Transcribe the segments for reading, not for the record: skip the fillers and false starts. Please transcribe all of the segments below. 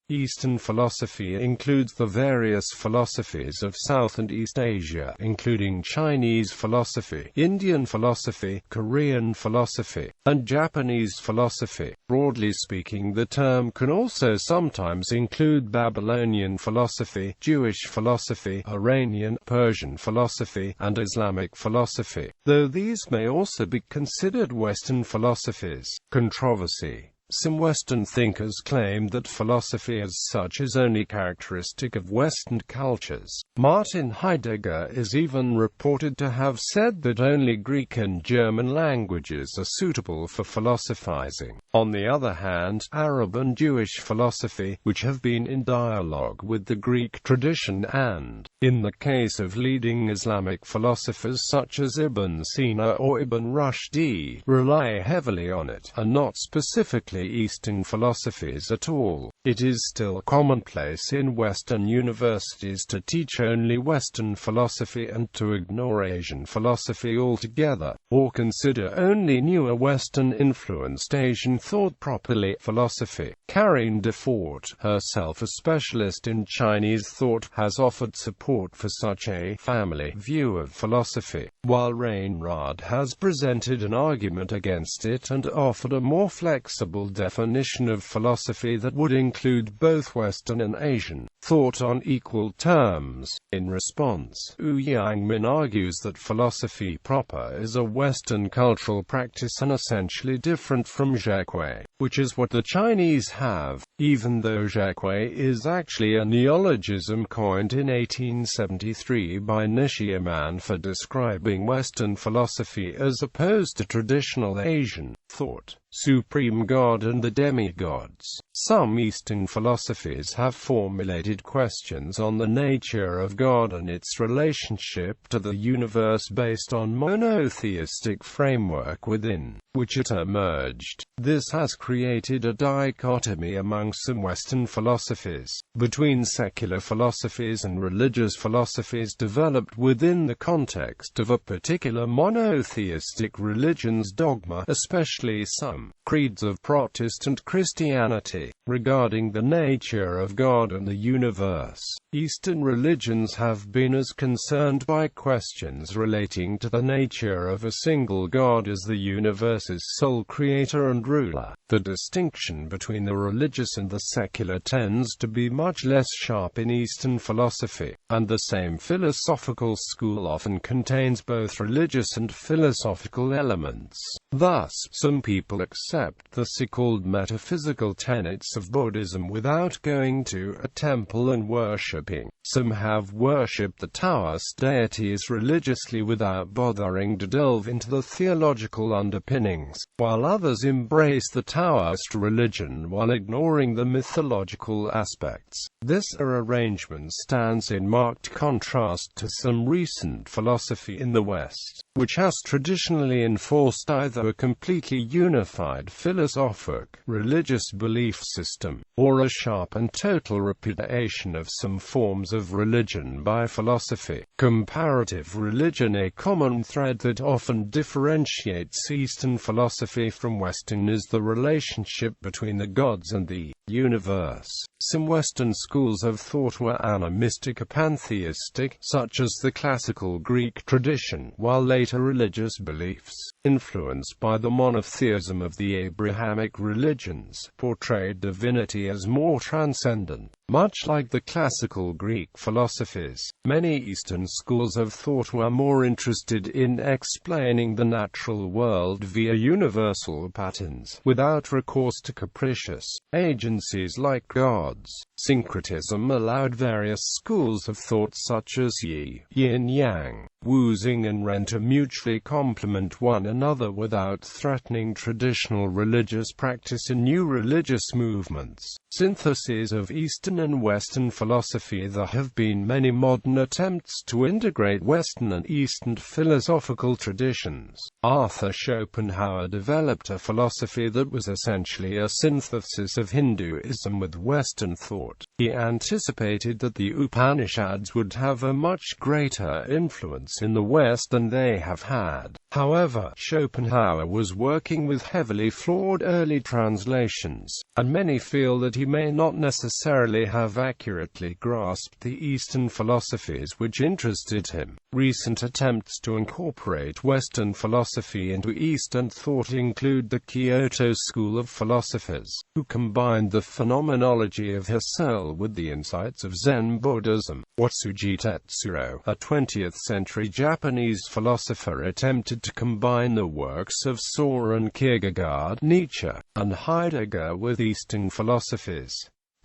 Eastern philosophy includes the various philosophies of South and East Asia, including Chinese philosophy, Indian philosophy, Korean philosophy, and Japanese philosophy. Broadly speaking, the term can also sometimes include Babylonian philosophy, Jewish philosophy, Iranian, Persian philosophy, and Islamic philosophy, though these may also be considered Western philosophies. Controversy. Some Western thinkers claim that philosophy as such is only characteristic of Western cultures. Martin Heidegger is even reported to have said that only Greek and German languages are suitable for philosophizing. On the other hand, Arab and Jewish philosophy, which have been in dialogue with the Greek tradition and, in the case of leading Islamic philosophers such as Ibn Sina or Ibn Rushd, rely heavily on it, are not specifically Eastern philosophies at all. It is still commonplace in Western universities to teach only Western philosophy and to ignore Asian philosophy altogether, or consider only newer Western-influenced Asian thought properly philosophy. Carine Defort, herself a specialist in Chinese thought, has offered support for such a family view of philosophy, while Reinrad has presented an argument against it and offered a more flexible definition of philosophy that would include both Western and Asian thought on equal terms. In response, Wu Yangmin argues that philosophy proper is a Western cultural practice and essentially different from jiaqui, which is what the Chinese have, even though jiaqui is actually a neologism coined in 1873 by Nishiyaman for describing Western philosophy as opposed to traditional Asian thought, supreme God and the demigods. Some Eastern philosophies have formulated questions on the nature of God and its relationship to the universe based on monotheistic framework within which it emerged. This has created a dichotomy among some Western philosophies, between secular philosophies and religious philosophies developed within the context of a particular monotheistic religion's dogma, especially some creeds of Protestant Christianity, regarding the nature of God and the universe. Eastern religions have been as concerned by questions relating to the nature of a single God as the universe's sole creator and ruler. The distinction between the religious and the secular tends to be much less sharp in Eastern philosophy, and the same philosophical school often contains both religious and philosophical elements. Thus, some people accept the so-called metaphysical tenets of Buddhism without going to a temple and worshipping. Some have worshipped the Taoist deities religiously without bothering to delve into the theological underpinnings, while others embrace the Taoist religion while ignoring the mythological aspects. This arrangement stands in marked contrast to some recent philosophy in the West, which has traditionally enforced either a completely unified philosophic, religious belief system, or a sharp and total repudiation of some forms of religion by philosophy. Comparative religion, a common thread that often differentiates Eastern philosophy from Western, is the relationship between the gods and the universe. Some Western schools of thought were animistic or pantheistic, such as the classical Greek tradition, while later religious beliefs, influenced by the monotheism of the Abrahamic religions, portrayed divinity as more transcendent. Much like the classical Greek philosophies, many Eastern schools of thought were more interested in explaining the natural world via universal patterns, without recourse to capricious agencies like gods. Syncretism allowed various schools of thought such as yin-yang, Wu-Xing and Ren to mutually complement one another without threatening traditional religious practice in new religious movements. Syntheses of Eastern Eastern and Western philosophy. There have been many modern attempts to integrate Western and Eastern philosophical traditions. Arthur Schopenhauer developed a philosophy that was essentially a synthesis of Hinduism with Western thought. He anticipated that the Upanishads would have a much greater influence in the West than they have had. However, Schopenhauer was working with heavily flawed early translations, and many feel that he may not necessarily have accurately grasped the Eastern philosophies which interested him. Recent attempts to incorporate Western philosophy into Eastern thought include the Kyoto school of philosophers, who combined the phenomenology of Husserl with the insights of Zen Buddhism. Watsuji Tetsuro, a 20th-century Japanese philosopher, attempted to combine the works of Soren Kierkegaard, Nietzsche, and Heidegger with Eastern philosophies.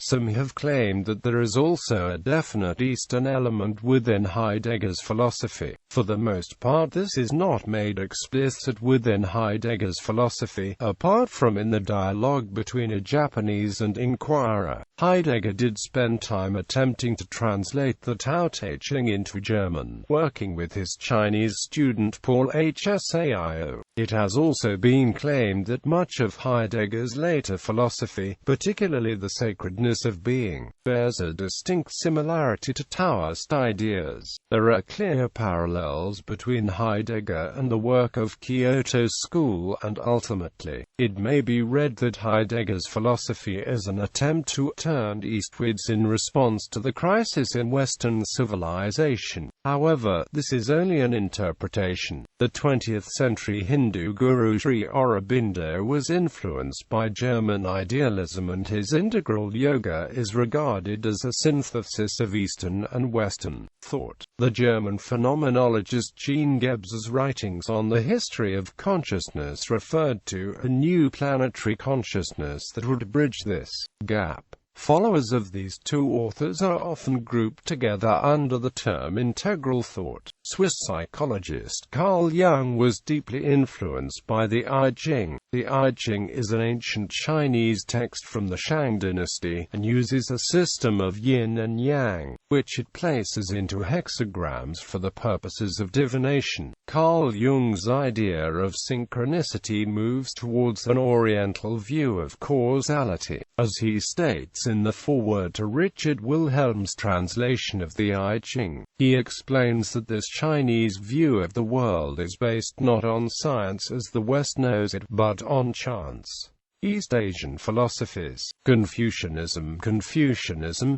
Some have claimed that there is also a definite Eastern element within Heidegger's philosophy. For the most part, this is not made explicit within Heidegger's philosophy, apart from in the dialogue between a Japanese and inquirer. Heidegger did spend time attempting to translate the Tao Te Ching into German, working with his Chinese student Paul Hsao. It has also been claimed that much of Heidegger's later philosophy, particularly the sacredness of being, bears a distinct similarity to Taoist ideas. There are clear parallels between Heidegger and the work of Kyoto school, and ultimately, it may be read that Heidegger's philosophy is an attempt to turn eastwards in response to the crisis in Western civilization. However, this is only an interpretation. The 20th-century Hindu guru Sri Aurobindo was influenced by German idealism, and his integral yoga is regarded as a synthesis of Eastern and Western thought. The German phenomenologist Jean Gebser's writings on the history of consciousness referred to a new planetary consciousness that would bridge this gap. Followers of these two authors are often grouped together under the term integral thought. Swiss psychologist Carl Jung was deeply influenced by the I Ching. The I Ching is an ancient Chinese text from the Shang dynasty, and uses a system of yin and yang, which it places into hexagrams for the purposes of divination. Carl Jung's idea of synchronicity moves towards an Oriental view of causality, as he states in the foreword to Richard Wilhelm's translation of the I Ching. He explains that this Chinese view of the world is based not on science as the West knows it, but on chance. East Asian philosophies. Confucianism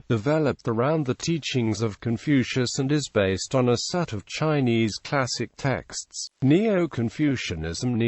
developed around the teachings of Confucius and is based on a set of Chinese classic texts. Neo-Confucianism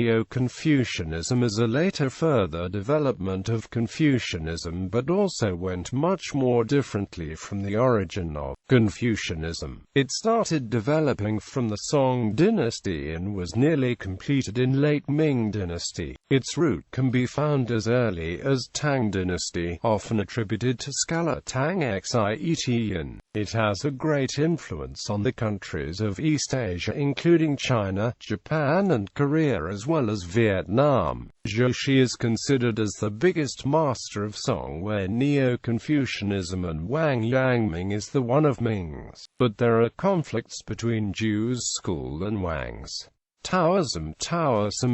is a later further development of Confucianism, but also went much more differently from the origin of Confucianism. It started developing from the Song dynasty and was nearly completed in late Ming dynasty. Its root can be found as early as Tang dynasty, often attributed to scholar Tang Xietian. It has a great influence on the countries of East Asia, including China, Japan and Korea, as well as Vietnam. Zhou Xi is considered as the biggest master of Song, where Neo-Confucianism, and Wang Yangming is the one of Ming's. But there are conflicts between Zhu's school and Wang's. Taoism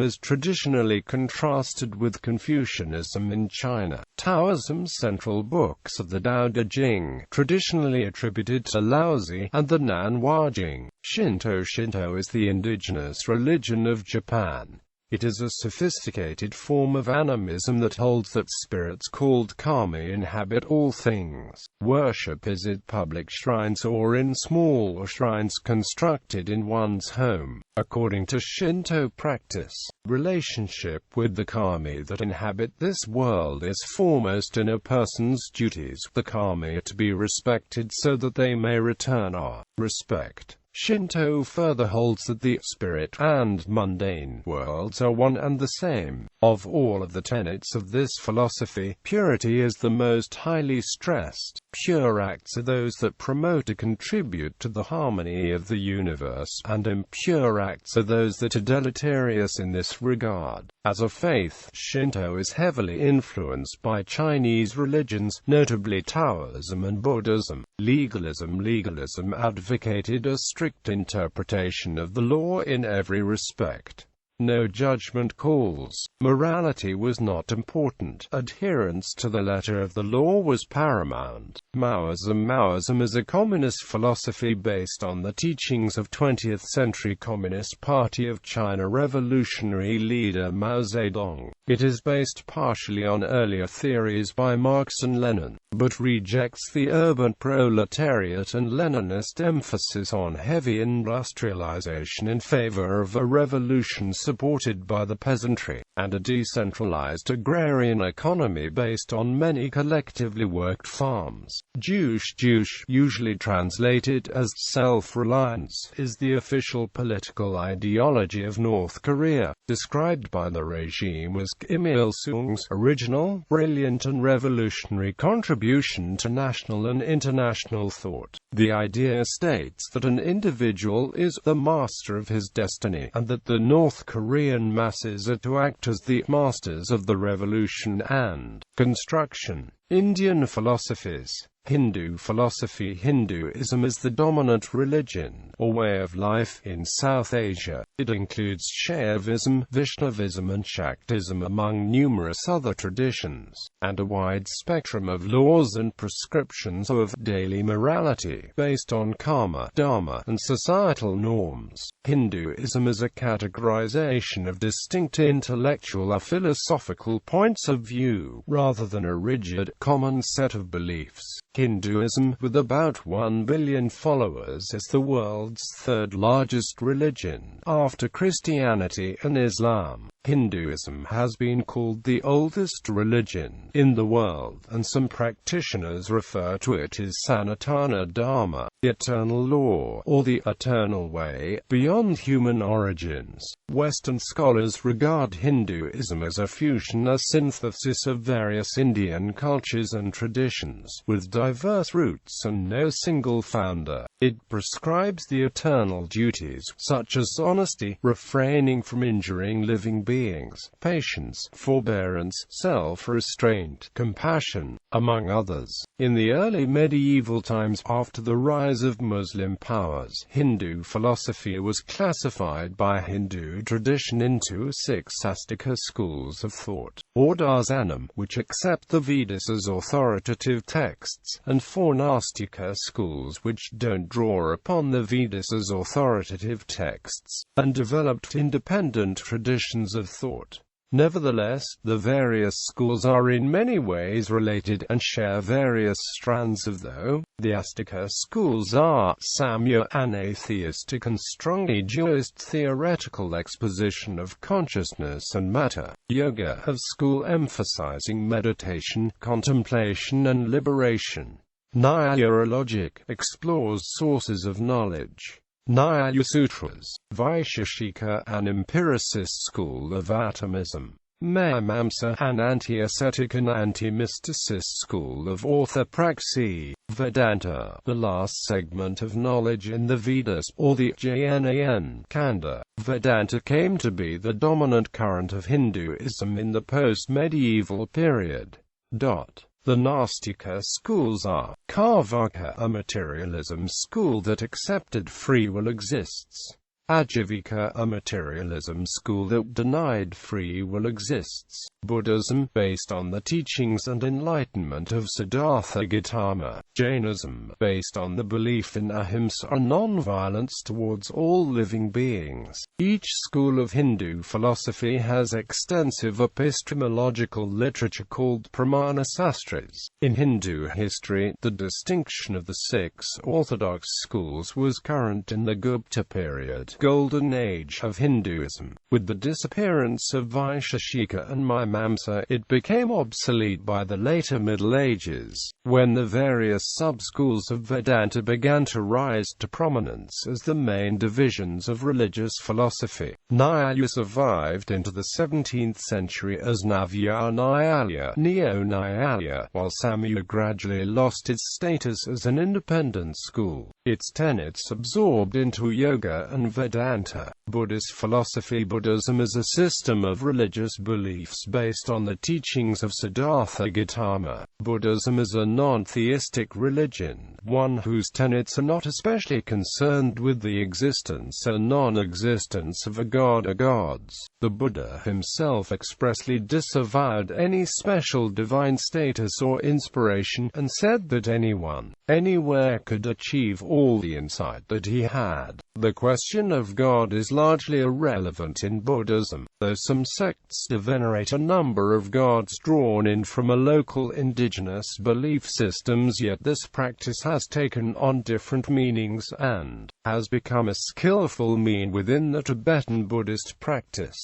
is traditionally contrasted with Confucianism in China. Taoism's central books are the Tao Te Ching, traditionally attributed to Laozi, and the Nanhua Jing. Shinto is the indigenous religion of Japan. It is a sophisticated form of animism that holds that spirits called kami inhabit all things. Worship is at public shrines or in small shrines constructed in one's home. According to Shinto practice, relationship with the kami that inhabit this world is foremost in a person's duties. The kami are to be respected so that they may return our respect. Shinto further holds that the spirit and mundane worlds are one and the same. Of all of the tenets of this philosophy, purity is the most highly stressed. Pure acts are those that promote or contribute to the harmony of the universe, and impure acts are those that are deleterious in this regard. As a faith, Shinto is heavily influenced by Chinese religions, notably Taoism and Buddhism. Legalism advocated a strict interpretation of the law in every respect. No judgment calls. Morality was not important. Adherence to the letter of the law was paramount. Maoism is a communist philosophy based on the teachings of 20th-century Communist Party of China revolutionary leader Mao Zedong. It is based partially on earlier theories by Marx and Lenin, but rejects the urban proletariat and Leninist emphasis on heavy industrialization in favor of a revolution supported by the peasantry, and a decentralized agrarian economy based on many collectively worked farms. Juche, usually translated as self-reliance, is the official political ideology of North Korea, described by the regime as Kim Il-sung's original, brilliant and revolutionary contribution to national and international thought. The idea states that an individual is the master of his destiny, and that the North Korean masses are to act as the masters of the revolution and construction. Indian philosophies. Hindu philosophy. Hinduism is the dominant religion, or way of life, in South Asia. It includes Shaivism, Vaishnavism and Shaktism among numerous other traditions, and a wide spectrum of laws and prescriptions of daily morality, based on karma, dharma, and societal norms. Hinduism is a categorization of distinct intellectual or philosophical points of view, rather than a rigid, common set of beliefs. Hinduism, with about 1 billion followers, is the world's third largest religion, after Christianity and Islam. Hinduism has been called the oldest religion in the world, and some practitioners refer to it as Sanatana Dharma, the eternal law, or the eternal way, beyond human origins. Western scholars regard Hinduism as a fusion, a synthesis of various Indian cultures and traditions, with diverse roots and no single founder. It prescribes the eternal duties, such as honesty, refraining from injuring living beings, patience, forbearance, self-restraint, compassion, among others. In the early medieval times, after the rise of Muslim powers, Hindu philosophy was classified by Hindu tradition into 6 Astika schools of thought, or Darsanam, which accept the Vedas as authoritative texts, and 4 Nastika schools which don't draw upon the Vedas as authoritative texts, and developed independent traditions of thought. Nevertheless, the various schools are in many ways related, and share various strands of thought. The Astika schools are Samkhya, an atheistic and strongly dualist theoretical exposition of consciousness and matter; Yoga, a school emphasizing meditation, contemplation and liberation; Nyaya, logic, explores sources of knowledge; Nyaya Sutras; Vaisheshika, an empiricist school of atomism; Mimamsa, an anti-ascetic and anti-mysticist school of orthopraxy; Vedanta, the last segment of knowledge in the Vedas, or the Jnana Kanda. Vedanta came to be the dominant current of Hinduism in the post-medieval period. The Nastika schools are: Karvaka, a materialism school that accepted free will exists; Ajivika, a materialism school that denied free will exists; Buddhism, based on the teachings and enlightenment of Siddhartha Gautama; Jainism, based on the belief in ahimsa or non-violence towards all living beings. Each school of Hindu philosophy has extensive epistemological literature called Pramana Sastras. In Hindu history, the distinction of the 6 orthodox schools was current in the Gupta period, golden age of Hinduism. With the disappearance of Vaisheshika and Mimamsa, it became obsolete by the later Middle Ages, when the various sub-schools of Vedanta began to rise to prominence as the main divisions of religious philosophy. Nyaya survived into the 17th century as Navya Nyaya, Neo-Nyaya, while Samkhya gradually lost its status as an independent school. Its tenets absorbed into yoga and Vedanta, Buddhist philosophy. Buddhism is a system of religious beliefs based on the teachings of Siddhartha Gautama. Buddhism is a non-theistic religion, one whose tenets are not especially concerned with the existence or non-existence of a god or gods. The Buddha himself expressly disavowed any special divine status or inspiration, and said that anyone, anywhere could achieve all the insight that he had. The question of God is largely irrelevant in Buddhism, though some sects venerate a number of gods drawn in from a local indigenous belief systems, yet this practice has taken on different meanings, and has become a skillful mean within the Tibetan Buddhist practice.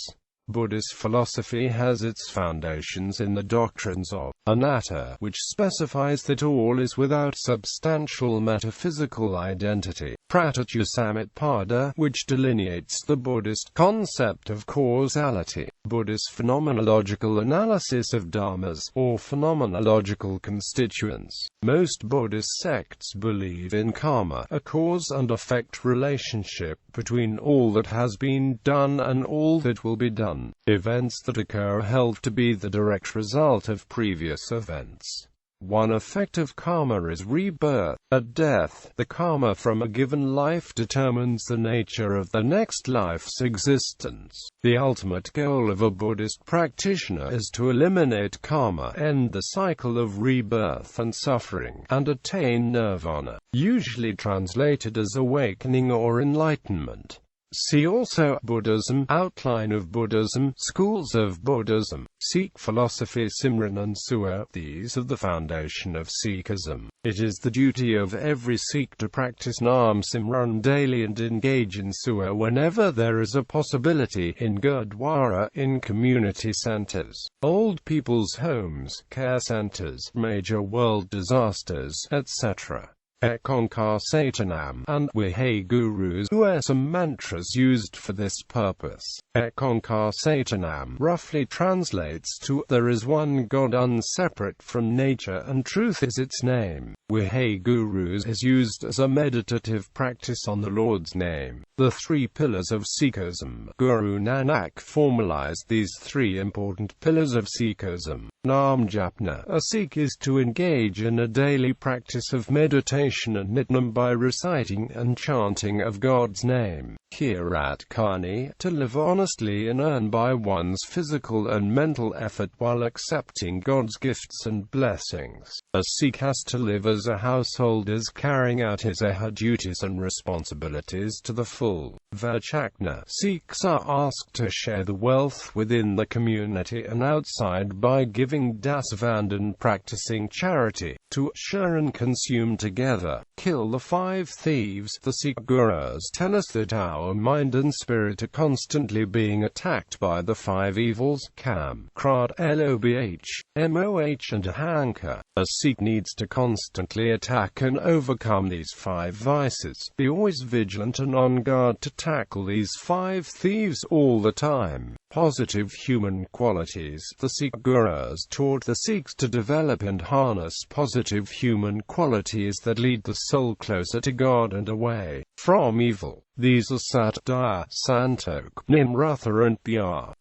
Buddhist philosophy has its foundations in the doctrines of anatta, which specifies that all is without substantial metaphysical identity; pratityasamutpada, which delineates the Buddhist concept of causality; Buddhist phenomenological analysis of dharmas, or phenomenological constituents. Most Buddhist sects believe in karma, a cause and effect relationship between all that has been done and all that will be done. Events that occur are held to be the direct result of previous events. One effect of karma is rebirth. At death, the karma from a given life determines the nature of the next life's existence. The ultimate goal of a Buddhist practitioner is to eliminate karma, end the cycle of rebirth and suffering, and attain nirvana, usually translated as awakening or enlightenment. See also Buddhism, Outline of Buddhism, Schools of Buddhism, Sikh philosophy, Simran and Sua. These are the foundation of Sikhism. It is the duty of every Sikh to practice Naam Simran daily and engage in Sua whenever there is a possibility, in Gurdwara, in community centers, old people's homes, care centers, major world disasters, etc. Ekonkar Satanam, and Wahey Gurus, who are some mantras used for this purpose. Ekonkar Satanam roughly translates to, there is one God unseparate from nature and truth is its name. Wahey Gurus is used as a meditative practice on the Lord's name. The three pillars of Sikhism. Guru Nanak formalized these three important pillars of Sikhism. Naam Japna. A Sikh is to engage in a daily practice of meditation and nitnam by reciting and chanting of God's name. Kirat Karni. To live honestly and earn by one's physical and mental effort while accepting God's gifts and blessings. A Sikh has to live as a householder, carrying out his or her duties and responsibilities to the full. Vachakna. Sikhs are asked to share the wealth within the community and outside by giving dasavandhan, practicing charity, to share and consume together. Kill the 5 thieves. The Sikh Gurus tell us that our mind and spirit are constantly being attacked by the 5 evils: Kam, Krodh, Lobh, Moh and Ahankar. A Sikh needs to constantly attack and overcome these 5 vices. Be always vigilant and on guard to tackle these 5 thieves all the time. Positive human qualities. The Sikh Gurus taught the Sikhs to develop and harness positive human qualities that lead the soul closer to God and away from evil. These are Sat, Daya, Santok, Nimrata and Pyar.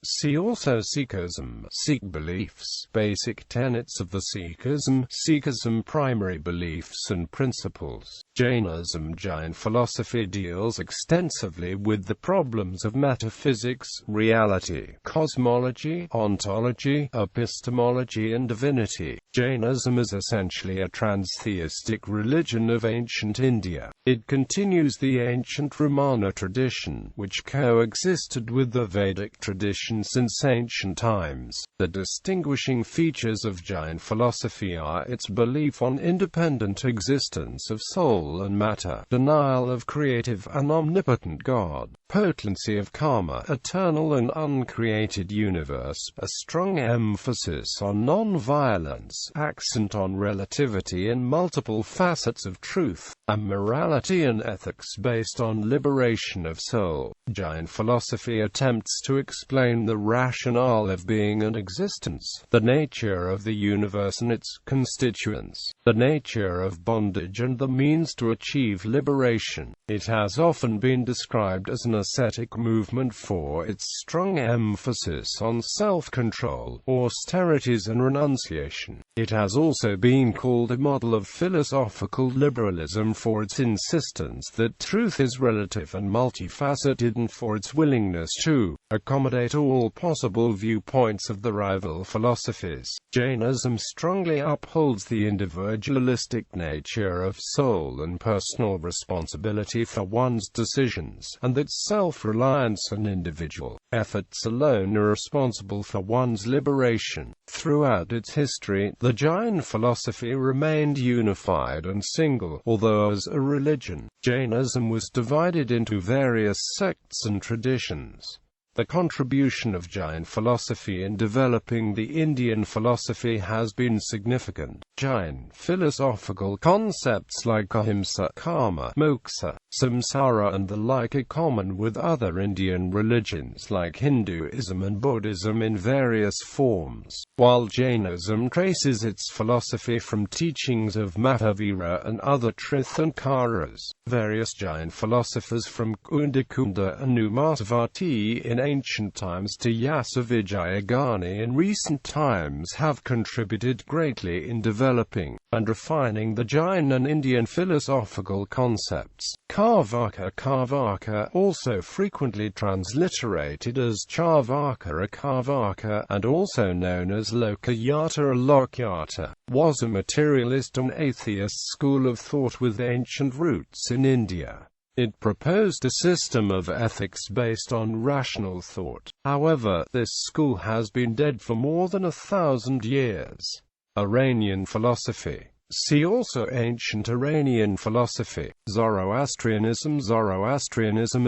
See also Sikhism. Sikh beliefs. Basic tenets of the Sikhism. Sikhism primary beliefs and principles. Jainism. Jain philosophy deals extensively with the problems of metaphysics, reality, cosmology, ontology, epistemology and divinity. Jainism is essentially a transtheistic religion of ancient India. It continues the ancient Ramana tradition, which coexisted with the Vedic tradition since ancient times. The distinguishing features of Jain philosophy are its belief on independent existence of soul and matter, denial of creative and omnipotent God, potency of karma, eternal and uncreated universe, a strong emphasis on non-violence, accent on relativity and multiple facets of truth, and morality and ethics based on liberation of soul. Jain philosophy attempts to explain the rationale of being and existence, the nature of the universe and its constituents, the nature of bondage and the means to achieve liberation. It has often been described as an ascetic movement for its strong emphasis on self-control, austerities and renunciation. It has also been called a model of philosophical liberalism for its insistence that truth is relative and multifaceted, and for its willingness to accommodate all possible viewpoints of the rival philosophies. Jainism strongly upholds the individualistic nature of soul and personal responsibility for one's decisions, and that self-reliance and individual efforts alone are responsible for one's liberation. Throughout its history, the Jain philosophy remained unified and single, although as a religion, Jainism was divided into various sects and traditions. The contribution of Jain philosophy in developing the Indian philosophy has been significant. Jain philosophical concepts like ahimsa, karma, moksha, samsara and the like are common with other Indian religions like Hinduism and Buddhism in various forms, while Jainism traces its philosophy from teachings of Mahavira and other Tirthankaras. Various Jain philosophers from Kundakunda and Numasvati in ancient times to Yasavijayagani in recent times have contributed greatly in developing and refining the Jain and Indian philosophical concepts. Carvaka, also frequently transliterated as Charvaka, and also known as Lokayata or Lokyata, was a materialist and atheist school of thought with ancient roots in India. It proposed a system of ethics based on rational thought. However, this school has been dead for more than 1,000 years. Iranian philosophy. See also Ancient Iranian philosophy. Zoroastrianism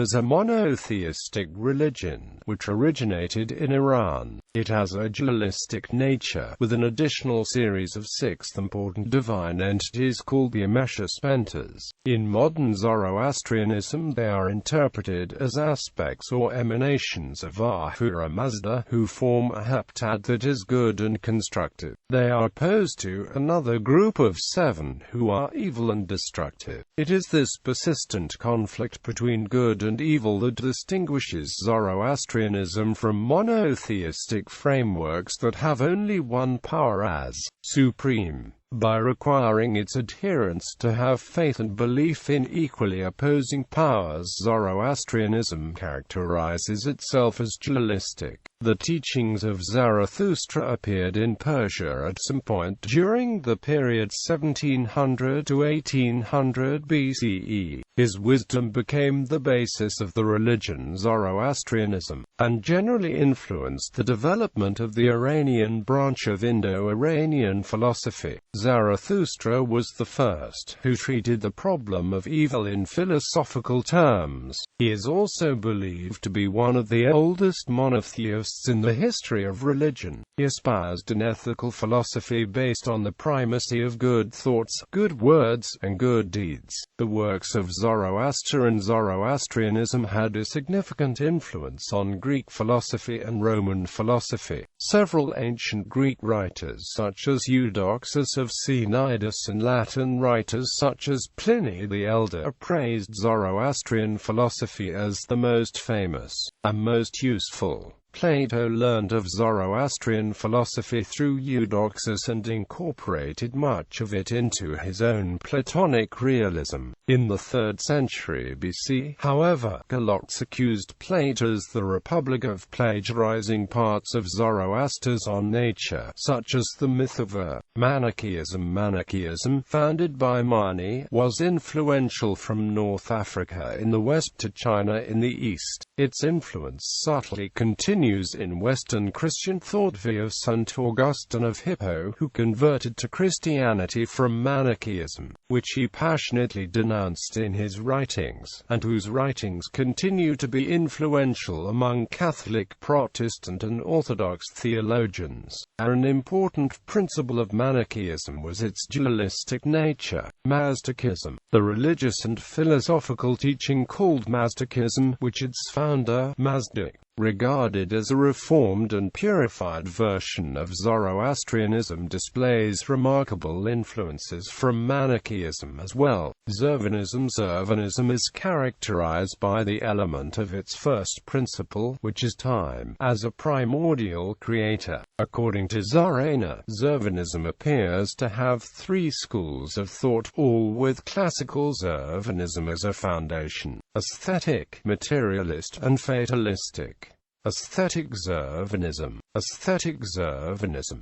is a monotheistic religion, which originated in Iran. It has a dualistic nature, with an additional series of 6 important divine entities called the Ameshaspentas. In modern Zoroastrianism they are interpreted as aspects or emanations of Ahura Mazda, who form a heptad that is good and constructive. They are opposed to another group of 7 who are evil and destructive. It is this persistent conflict between good and evil that distinguishes Zoroastrianism from monotheistic frameworks that have only one power as supreme. By requiring its adherents to have faith and belief in equally opposing powers, Zoroastrianism characterizes itself as dualistic. The teachings of Zarathustra appeared in Persia at some point during the period 1700 to 1800 BCE. His wisdom became the basis of the religion Zoroastrianism, and generally influenced the development of the Iranian branch of Indo-Iranian philosophy. Zarathustra was the first who treated the problem of evil in philosophical terms. He is also believed to be one of the oldest monotheists in the history of religion. He espoused an ethical philosophy based on the primacy of good thoughts, good words, and good deeds. The works of Zoroaster and Zoroastrianism had a significant influence on Greek philosophy and Roman philosophy. Several ancient Greek writers such as Eudoxus of Cnidus and Latin writers such as Pliny the Elder praised Zoroastrian philosophy as the most famous and most useful. Plato learned of Zoroastrian philosophy through Eudoxus and incorporated much of it into his own Platonic realism. In the 3rd century BC, however, Galox accused Plato's The Republic of plagiarizing parts of Zoroaster's On Nature, such as the myth of Manichaeism. Manichaeism, founded by Mani, was influential from North Africa in the west to China in the east. Its influence subtly continued continues in Western Christian thought via St. Augustine of Hippo, who converted to Christianity from Manichaeism, which he passionately denounced in his writings, and whose writings continue to be influential among Catholic, Protestant and Orthodox theologians. An important principle of Manichaeism was its dualistic nature. Mazdaism, the religious and philosophical teaching called Mazdaism, which its founder, Mazda, regarded as a reformed and purified version of Zoroastrianism, displays remarkable influences from Manichaeism as well. Zervanism is characterized by the element of its first principle, which is time, as a primordial creator. According to Zervanism, Zervanism appears to have three schools of thought, all with classical Zervanism as a foundation: aesthetic, materialist, and fatalistic. Aesthetic Zervanism,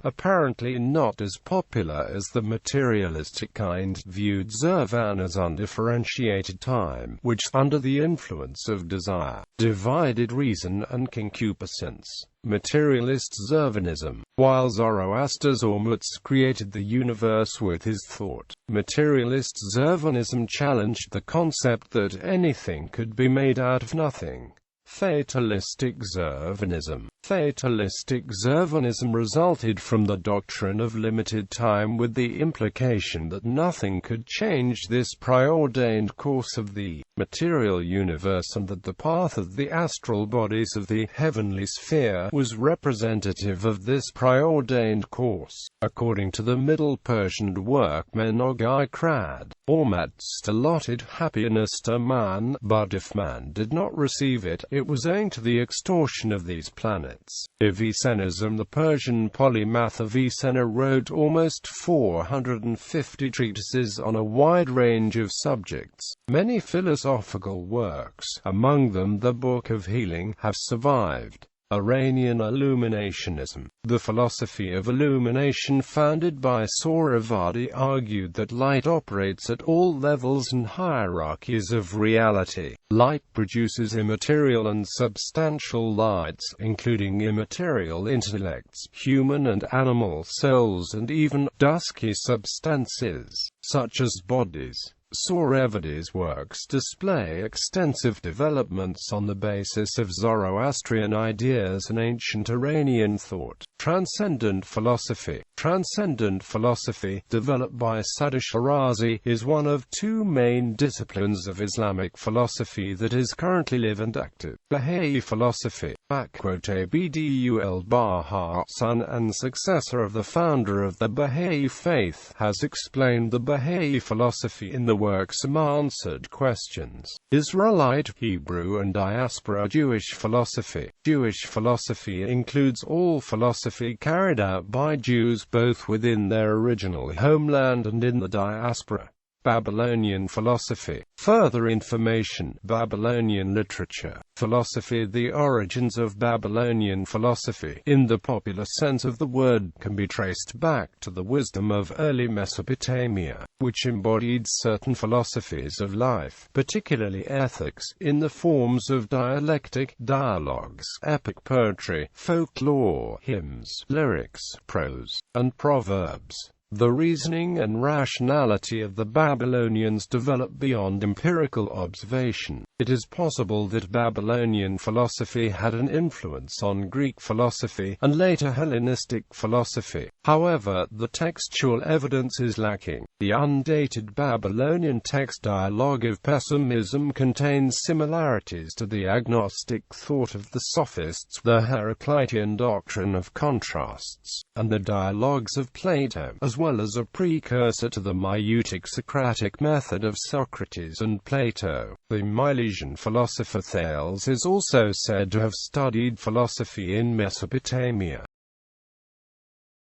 apparently not as popular as the materialistic kind, viewed Zervan as undifferentiated time, which, under the influence of desire, divided reason and concupiscence. Materialist Zervanism, while Zoroaster's Ormuzd created the universe with his thought, materialist Zervanism challenged the concept that anything could be made out of nothing. Fatalistic Zervanism resulted from the doctrine of limited time, with the implication that nothing could change this preordained course of the material universe, and that the path of the astral bodies of the heavenly sphere was representative of this preordained course. According to the Middle Persian work Menogay Krad, Ormuzd allotted happiness to man, but if man did not receive it, it was owing to the extortion of these planets. Avicennism, the Persian polymath Avicenna wrote almost 450 treatises on a wide range of subjects. Many philosophical works, among them the Book of Healing, have survived. Iranian Illuminationism, the philosophy of illumination founded by Sohravardi, argued that light operates at all levels and hierarchies of reality. Light produces immaterial and substantial lights, including immaterial intellects, human and animal souls, and even dusky substances, such as bodies. Sohravardi's works display extensive developments on the basis of Zoroastrian ideas and ancient Iranian thought. Transcendent philosophy, developed by Sadr Shirazi, is one of two main disciplines of Islamic philosophy that is currently live and active. Baha'i philosophy, Abdul Baha, son and successor of the founder of the Baha'i faith, has explained the Baha'i philosophy in the work Some Answered Questions. Israelite, Hebrew and diaspora Jewish philosophy. Jewish philosophy includes all philosophy carried out by Jews both within their original homeland and in the diaspora. Babylonian philosophy. Further information. Babylonian literature. Philosophy. The origins of Babylonian philosophy, in the popular sense of the word, can be traced back to the wisdom of early Mesopotamia, which embodied certain philosophies of life, particularly ethics, in the forms of dialectic, dialogues, epic poetry, folklore, hymns, lyrics, prose, and proverbs. The reasoning and rationality of the Babylonians developed beyond empirical observation. It is possible that Babylonian philosophy had an influence on Greek philosophy, and later Hellenistic philosophy. However, the textual evidence is lacking. The undated Babylonian text Dialogue of Pessimism contains similarities to the agnostic thought of the Sophists, the Heraclitean doctrine of contrasts, and the dialogues of Plato, as well as a precursor to the Maieutic Socratic method of Socrates and Plato. The Milesian philosopher Thales is also said to have studied philosophy in Mesopotamia.